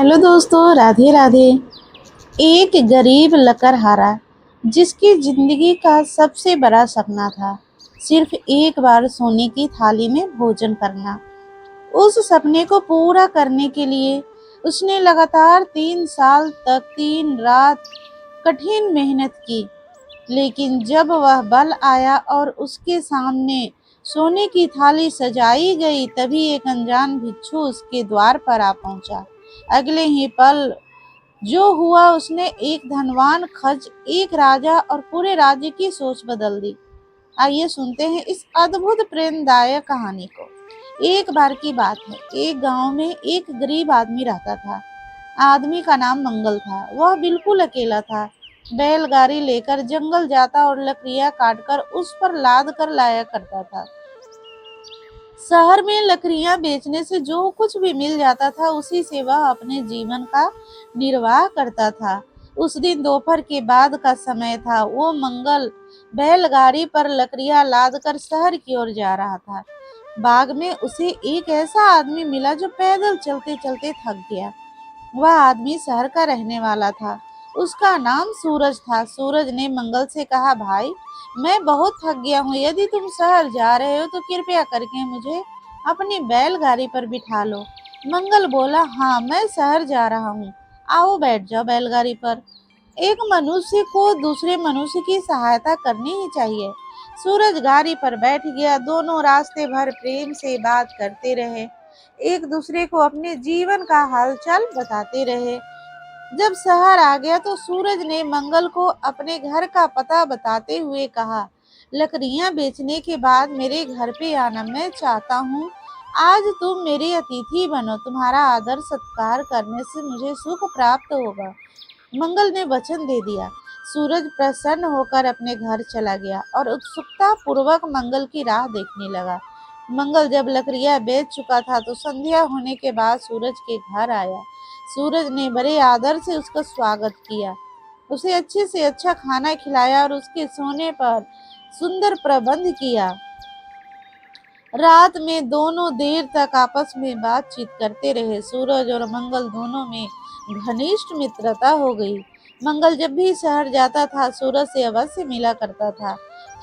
Hello दोस्तों, राधे राधे। एक गरीब लकड़हारा जिसकी जिंदगी का सबसे बड़ा सपना था सिर्फ एक बार सोने की थाली में भोजन करना। उस सपने को पूरा करने के लिए उसने लगातार 3 साल तक 3 रात कठिन मेहनत की। लेकिन जब वह बल आया और उसके सामने सोने की थाली सजाई गई, तभी एक अनजान भिक्षु उसके द्वार पर आ पहुंचा। अगले ही पल जो हुआ, उसने एक धनवान खच, एक राजा और पूरे राज्य की सोच बदल दी। आइए सुनते हैं इस अद्भुत प्रेरणादायक कहानी को। एक बार की बात है, एक गांव में एक गरीब आदमी रहता था। आदमी का नाम मंगल था। वह बिल्कुल अकेला था। बैलगाड़ी लेकर जंगल जाता और लकड़ियां काटकर उस पर लाद कर लाया करता था। शहर में लकड़ियां बेचने से जो कुछ भी मिल जाता था, उसी से वह अपने जीवन का निर्वाह करता था। उस दिन दोपहर के बाद का समय था। वो मंगल बैलगाड़ी पर लकड़ियां लाद कर शहर की ओर जा रहा था। बाग में उसे एक ऐसा आदमी मिला जो पैदल चलते चलते थक गया। वह आदमी शहर का रहने वाला था। उसका नाम सूरज था। सूरज ने मंगल से कहा, भाई, मैं बहुत थक गया हूँ। यदि तुम शहर जा रहे हो तो कृपया करके मुझे अपनी बैलगाड़ी पर बिठा लो। मंगल बोला, हाँ, मैं शहर जा रहा हूँ। आओ बैठ जाओ बैलगाड़ी पर। एक मनुष्य को दूसरे मनुष्य की सहायता करनी ही चाहिए। सूरज गाड़ी पर बैठ गया। दोनों रास्ते भर प्रेम से बात करते रहे, एक दूसरे को अपने जीवन का हालचाल बताते रहे। जब शहर आ गया तो सूरज ने मंगल को अपने घर का पता बताते हुए कहा, लकड़ियां बेचने के बाद मेरे घर पे आना। मैं चाहता हूँ आज तुम मेरे अतिथि बनो। तुम्हारा आदर सत्कार करने से मुझे सुख प्राप्त होगा। मंगल ने वचन दे दिया। सूरज प्रसन्न होकर अपने घर चला गया और उत्सुकता पूर्वक मंगल की राह देखने लगा। मंगल जब लकड़ियां बेच चुका था तो संध्या होने के बाद सूरज के घर आया। सूरज ने बड़े आदर से उसका स्वागत किया, उसे अच्छे से अच्छा खाना खिलाया और उसके सोने पर सुंदर प्रबंध किया। रात में दोनों देर तक आपस में बातचीत करते रहे। सूरज और मंगल दोनों में घनिष्ठ मित्रता हो गई। मंगल जब भी शहर जाता था, सूरज से अवश्य मिला करता था।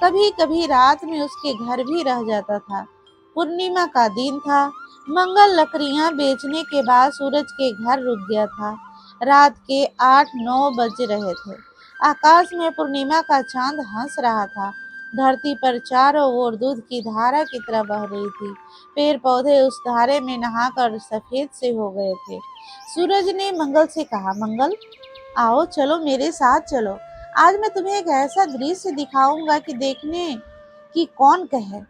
कभी कभी रात में उसके घर भी रह जाता था। पूर्णिमा का दिन था। मंगल लकड़ियां बेचने के बाद सूरज के घर रुक गया था। रात के 8-9 बज रहे थे। आकाश में पूर्णिमा का चांद हंस रहा था। धरती पर चारों ओर दूध की धारा की तरह बह रही थी। पेड़ पौधे उस धारे में नहाकर सफेद से हो गए थे। सूरज ने मंगल से कहा, मंगल, आओ, चलो मेरे साथ चलो। आज मैं तुम्हें एक ऐसा दृश्य दिखाऊंगा कि देखने की कौन कहे।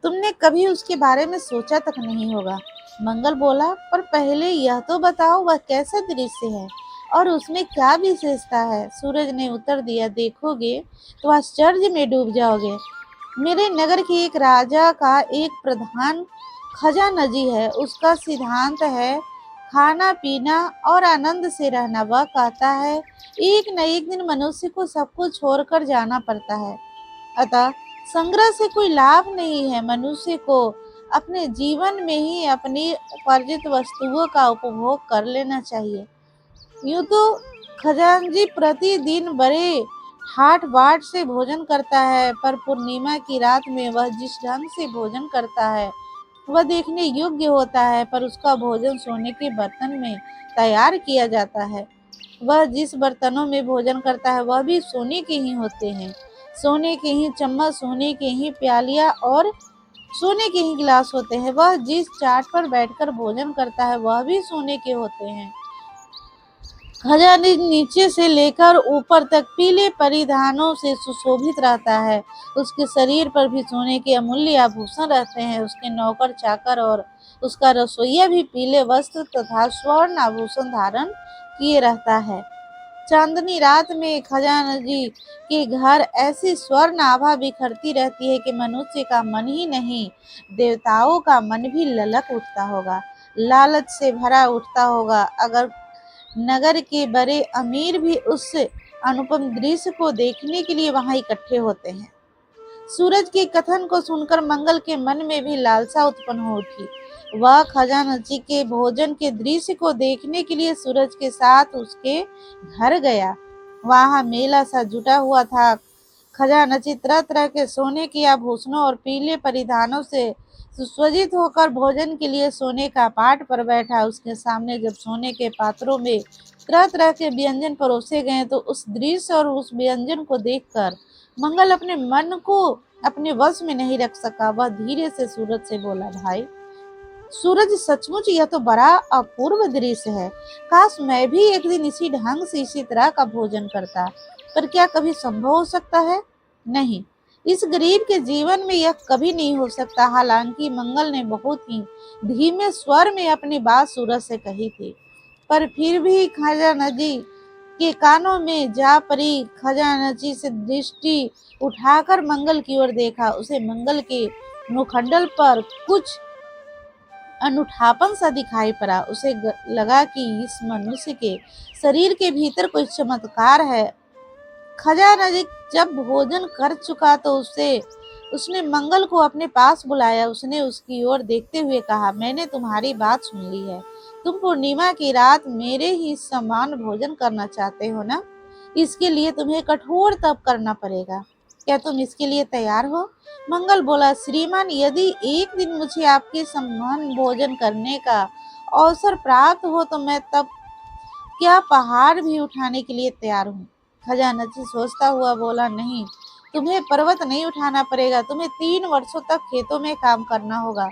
तुमने कभी उसके बारे में सोचा तक नहीं होगा। मंगल बोला, पर पहले यह तो बताओ वह कैसा दृश्य है और उसमें क्या विशेषता है। सूरज ने उत्तर दिया, देखोगे तो आश्चर्य में डूब जाओगे। मेरे नगर के एक राजा का एक प्रधान खजानजी है। उसका सिद्धांत है खाना पीना और आनंद से रहना। वह कहता है एक न एक दिन मनुष्य को सब कुछ छोड़कर जाना पड़ता है, अतः संग्रह से कोई लाभ नहीं है। मनुष्य को अपने जीवन में ही अपनी उपार्जित वस्तुओं का उपभोग कर लेना चाहिए। यूं तो खजांची प्रतिदिन बड़े ठाट बाट से भोजन करता है, पर पूर्णिमा की रात में वह जिस ढंग से भोजन करता है वह देखने योग्य होता है। पर उसका भोजन सोने के बर्तन में तैयार किया जाता है। वह जिस बर्तनों में भोजन करता है वह भी सोने के ही होते हैं। सोने के ही चम्मच, सोने के ही प्यालियाँ और सोने के ही गिलास होते हैं। वह जिस चाट पर बैठकर भोजन करता है वह भी सोने के होते हैं। खजानी नीचे से लेकर ऊपर तक पीले परिधानों से सुशोभित रहता है। उसके शरीर पर भी सोने के अमूल्य आभूषण रहते हैं। उसके नौकर चाकर और उसका रसोइया भी पीले वस्त्र तथा स्वर्ण आभूषण धारण किए रहता है। चांदनी रात में खजानजी के घर ऐसी स्वर्ण आभा बिखरती रहती है कि मनुष्य का मन ही नहीं, देवताओं का मन भी ललक उठता होगा, लालच से भरा उठता होगा। अगर नगर के बड़े अमीर भी उस अनुपम दृश्य को देखने के लिए वहां इकट्ठे होते हैं। सूरज के कथन को सुनकर मंगल के मन में भी लालसा उत्पन्न हो उठी। वह खजानची के भोजन के दृश्य को देखने के लिए सूरज के साथ उसके घर गया। वहां मेला सा जुटा हुआ था। खजानची तरह तरह के सोने के आभूषणों और पीले परिधानों से सुसज्जित होकर भोजन के लिए सोने का पाट पर बैठा। उसके सामने जब सोने के पात्रों में तरह तरह के व्यंजन परोसे गए तो उस दृश्य और उस व्यंजन को देखकर मंगल अपने मन को अपने वश में नहीं रख सका। वह धीरे से सूरज से बोला, भाई सूरज, सचमुच यह तो बड़ा अपूर्व दृश्य है। काश मैं भी एक दिन इसी ढंग से इसी तरह का भोजन करता। पर क्या कभी संभव हो सकता है? नहीं, इस गरीब के जीवन में यह कभी नहीं हो सकता। हालांकि मंगल ने बहुत ही धीमे स्वर में अपनी बात सूरज से कही थी, पर फिर भी खजानची के कानों में जा पड़ी। खजानची से दृष्टि उठाकर मंगल की ओर देखा। उसे मंगल के मुखमंडल पर कुछ अनूठापन सा दिखाई पड़ा। उसे लगा कि इस मनुष्य के शरीर के भीतर कोई चमत्कार है। खजानची जब भोजन कर चुका तो उसने मंगल को अपने पास बुलाया। उसने उसकी ओर देखते हुए कहा, मैंने तुम्हारी बात सुन ली है। तुम पूर्णिमा की रात मेरे ही समान भोजन करना चाहते हो ना? इसके लिए तुम्हें कठोर तप करना पड़ेगा। क्या तुम इसके लिए तैयार हो? मंगल बोला, श्रीमान, यदि एक दिन मुझे आपके समान भोजन करने का अवसर प्राप्त हो तो मैं तब क्या पहाड़ भी उठाने के लिए तैयार हूँ। खजानची सोचता हुआ बोला, नहीं, तुम्हें पर्वत नहीं उठाना पड़ेगा। तुम्हें 3 वर्षों तक खेतों में काम करना होगा।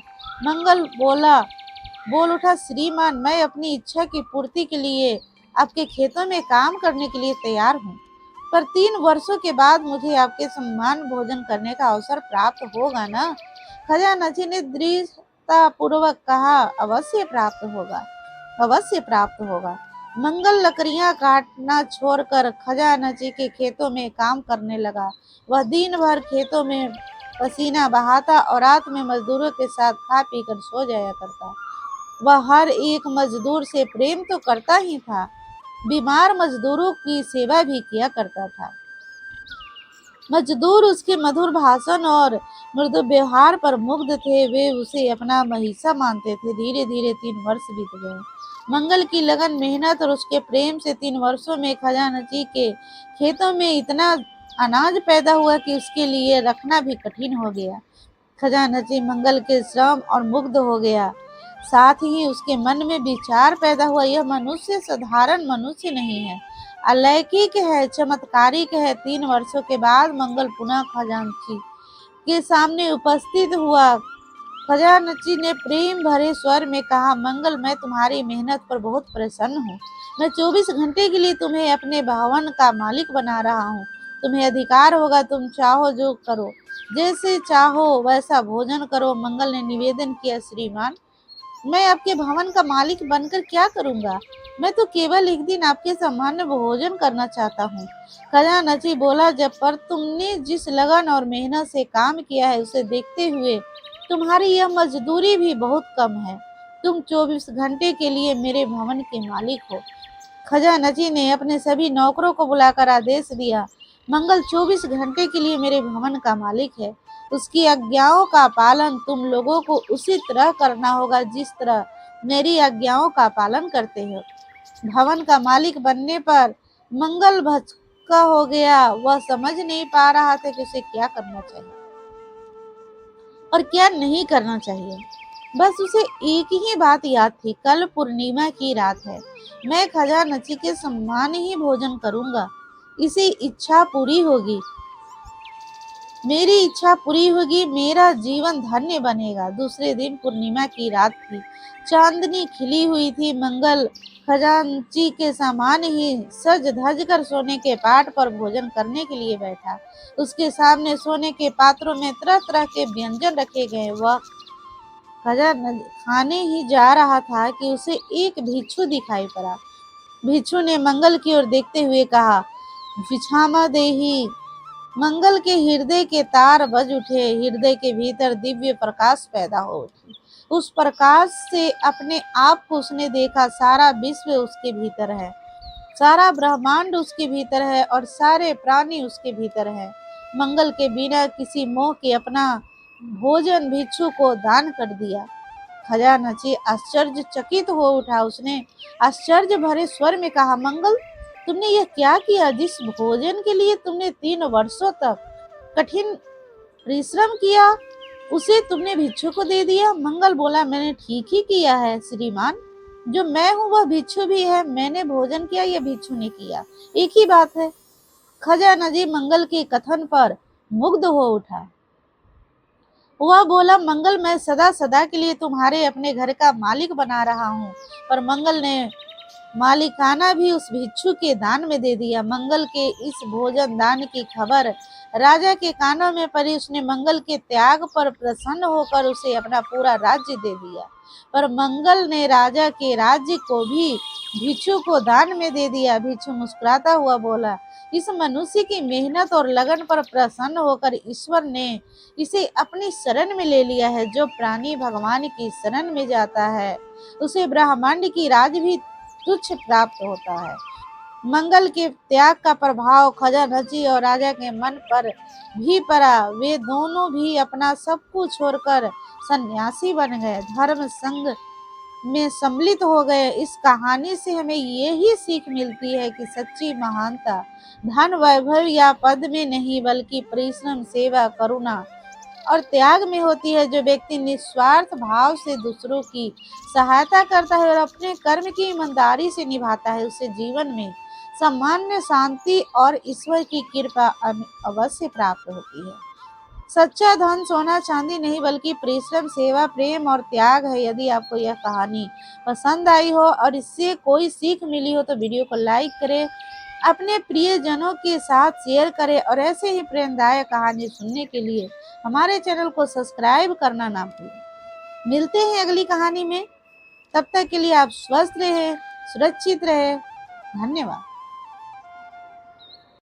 मंगल बोल उठा, श्रीमान, मैं अपनी इच्छा की पूर्ति के लिए आपके खेतों में काम करने के लिए तैयार हूँ, पर 3 वर्षों के बाद मुझे आपके सम्मान भोजन करने का अवसर प्राप्त होगा ना? खजानची ने दृढ़ता पूर्वक कहा, अवश्य प्राप्त होगा, अवश्य प्राप्त होगा। मंगल लकड़ियां काटना छोड़कर खजानची के खेतों में काम करने लगा। वह दिन भर खेतों में पसीना बहाता और रात में मजदूरों के साथ खा पी कर सो जाया करता। वह हर एक मजदूर से प्रेम तो करता ही था, बीमार मजदूरों की सेवा भी किया करता था। मजदूर उसके मधुर भाषण और मृदु व्यवहार पर मुग्ध थे। वे उसे अपना महिषा मानते थे। धीरे धीरे 3 वर्ष बीत गए। मंगल की लगन, मेहनत और उसके प्रेम से 3 वर्षों में खजानची के खेतों में इतना अनाज पैदा हुआ कि उसके लिए रखना भी कठिन हो गया। खजानची मंगल के श्रम और मुग्ध हो गया। साथ ही उसके मन में विचार पैदा हुआ, यह मनुष्य साधारण मनुष्य नहीं है, अलौकिक है, चमत्कारिक है। 3 वर्षों के बाद मंगल पुनः खजानची के सामने उपस्थित हुआ। खजानची ने प्रेम भरे स्वर में कहा, मंगल, मैं तुम्हारी मेहनत पर बहुत प्रसन्न हूँ। मैं 24 घंटे के लिए तुम्हें अपने भवन का मालिक बना रहा हूँ। तुम्हें अधिकार होगा, तुम चाहो जो करो, जैसे चाहो वैसा भोजन करो। मंगल ने निवेदन किया, श्रीमान, मैं आपके भवन का मालिक बनकर क्या करूंगा? मैं तो केवल एक दिन आपके सामान्य भोजन करना चाहता हूँ। खजानची बोला, जब पर तुमने जिस लगन और मेहनत से काम किया है उसे देखते हुए तुम्हारी यह मजदूरी भी बहुत कम है। तुम 24 घंटे के लिए मेरे भवन के मालिक हो। खजानची ने अपने सभी नौकरों को बुलाकर आदेश दिया, मंगल 24 घंटे के लिए मेरे भवन का मालिक है। उसकी आज्ञाओं का पालन तुम लोगों को उसी तरह करना होगा जिस तरह मेरी आज्ञाओं का पालन करते हो। भवन का मालिक बनने पर मंगल भचका हो गया। वह समझ नहीं पा रहा था कि उसे क्या करना चाहिए और क्या नहीं करना चाहिए। बस उसे एक ही बात याद थी, कल पूर्णिमा की रात है, मैं खजानची के सम्मान ही भोजन करूंगा। इसी इच्छा पूरी होगी, मेरी इच्छा पूरी होगी, मेरा जीवन धन्य बनेगा। दूसरे दिन पूर्णिमा की रात थी। चांदनी खिली हुई थी। मंगल खजांची के सामान ही सज धज कर सोने के पाट पर भोजन करने के लिए बैठा। उसके सामने सोने के पात्रों में तरह तरह के व्यंजन रखे गए। वह खाने ही जा रहा था कि उसे एक भिक्षु दिखाई पड़ा। भिक्षु ने मंगल की ओर देखते हुए कहा, भिक्षामा देही। मंगल के हृदय के तार बज उठे। हृदय के भीतर दिव्य प्रकाश पैदा हो उठी। उस प्रकाश से अपने आप को उसने देखा। सारा विश्व उसके भीतर है, सारा ब्रह्मांड उसके भीतर है और सारे प्राणी उसके भीतर है। मंगल के बिना किसी मोह के अपना भोजन भिक्षु को दान कर दिया। खजानची आश्चर्यचकित हो उठा। उसने आश्चर्य भरे स्वर में कहा, मंगल, तुमने यह क्या किया? जिस भोजन के लिए तुमने 3 वर्षों तक कठिन परिश्रम किया, उसे तुमने भिक्षु को दे दिया। मंगल बोला, मैंने ठीक ही किया है श्रीमान। जो मैं हूँ वह भिक्षु भी है। मैंने भोजन किया, यह भिक्षु ने किया, एक ही बात है। खजानजी मंगल के कथन पर मुग्ध हो उठा। वह बोला, मंगल, मैं सदा सदा के लिए तुम्हारे अपने घर का मालिक बना रहा हूँ। पर मंगल ने मालिकाना भी उस भिक्षु के दान में दे दिया। मंगल के इस भोजन दान की खबर राजा के कानों में पड़ी। उसने मंगल के त्याग पर प्रसन्न होकर उसे अपना पूरा राज्य दे दिया। पर मंगल ने राजा के राज्य को भी भिक्षु को दान में दे दिया। भिक्षु मुस्कुराता हुआ बोला, इस मनुष्य की मेहनत और लगन पर प्रसन्न होकर ईश्वर ने इसे अपनी शरण में ले लिया है। जो प्राणी भगवान की शरण में जाता है, उसे ब्रह्मांड की राज भी तुच्छ प्राप्त होता है। मंगल के त्याग का प्रभाव खजानची और राजा के मन पर भी पड़ा। वे दोनों भी अपना सब कुछ छोड़कर सन्यासी बन गए, धर्म संग में सम्मिलित हो गए। इस कहानी से हमें यही सीख मिलती है कि सच्ची महानता धन, वैभव या पद में नहीं, बल्कि परिश्रम, सेवा, करुणा और त्याग में होती है। जो व्यक्ति निस्वार्थ भाव से दूसरों की सहायता करता है और अपने कर्म की ईमानदारी से निभाता है, उसे जीवन में सामान्य शांति और ईश्वर की कृपा अवश्य प्राप्त होती है। सच्चा धन सोना चांदी नहीं, बल्कि परिश्रम, सेवा, प्रेम और त्याग है। यदि आपको यह कहानी पसंद आई हो और इससे कोई सीख मिली हो तो वीडियो को लाइक करें, अपने प्रियजनों के साथ शेयर करें और ऐसे ही प्रेरणादायक कहानी सुनने के लिए हमारे चैनल को सब्सक्राइब करना ना भूलें। मिलते हैं अगली कहानी में, तब तक के लिए आप स्वस्थ रहें, सुरक्षित रहें। धन्यवाद।